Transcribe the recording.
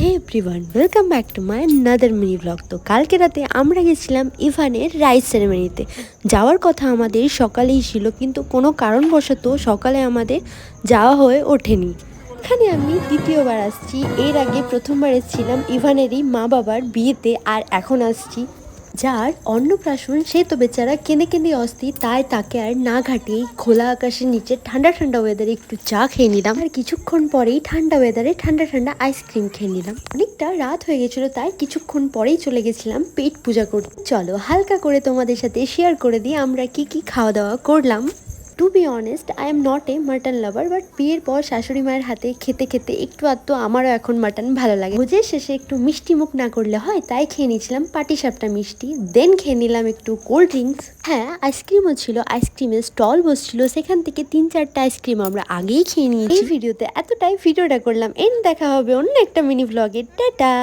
Hey everyone, welcome back to my another mini blog. তো কালকে রাতে আমরা গেছিলাম ইভানের রাইস সেরেমনিতে। যাওয়ার কথা আমাদের সকালেই ছিল, কিন্তু কোনো কারণবশত সকালে আমাদের যাওয়া হয়ে ওঠেনি। এখানে আমি দ্বিতীয়বার আসছি। এর আগে প্রথমবার এসেছিলাম ইভানেরই মা বাবার বিয়েতে, আর এখন আসছি যার অন্নপ্রাশন। সে তো বেচারা কেঁদে কেঁদে অস্থির, তাই তাকে আর না ঘাটিয়ে খোলা আকাশের নিচে ঠান্ডা ঠান্ডা ওয়েদারে একটু চা খেয়ে নিলাম, আর কিছুক্ষণ পরেই ঠান্ডা ওয়েদারে ঠান্ডা ঠান্ডা আইসক্রিম খেয়ে নিলাম। অনেকটা রাত হয়ে গেছিল, তাই কিছুক্ষণ পরেই চলে গেছিলাম পেট পূজা করতে। চলো হালকা করে তোমাদের সাথে শেয়ার করে দিই আমরা কি কি খাওয়া দাওয়া করলাম। To be honest, I am not a mutton lover, but বিয়ের পর শাশুড়ি মায়ের হাতে খেতে খেতে একটু আধটু আমারও এখন মাটন ভালো লাগে। ভোজের শেষে একটু মিষ্টি মুখ না করলে হয়, তাই খেয়ে নিয়েছিলাম পাটিসাপটা মিষ্টি। দেন খেয়ে নিলাম একটু কোল্ড ড্রিঙ্কস। হ্যাঁ, আইসক্রিমও ছিল, আইসক্রিমের স্টল বসছিল, সেখান থেকে 3-4টা আইসক্রিম আমরা আগেই খেয়ে নিয়েছি। এই ভিডিওতে এতটাই, ভিডিওটা করলাম এন্ড। দেখা হবে অন্য একটা মিনি ব্লগে। টাটা।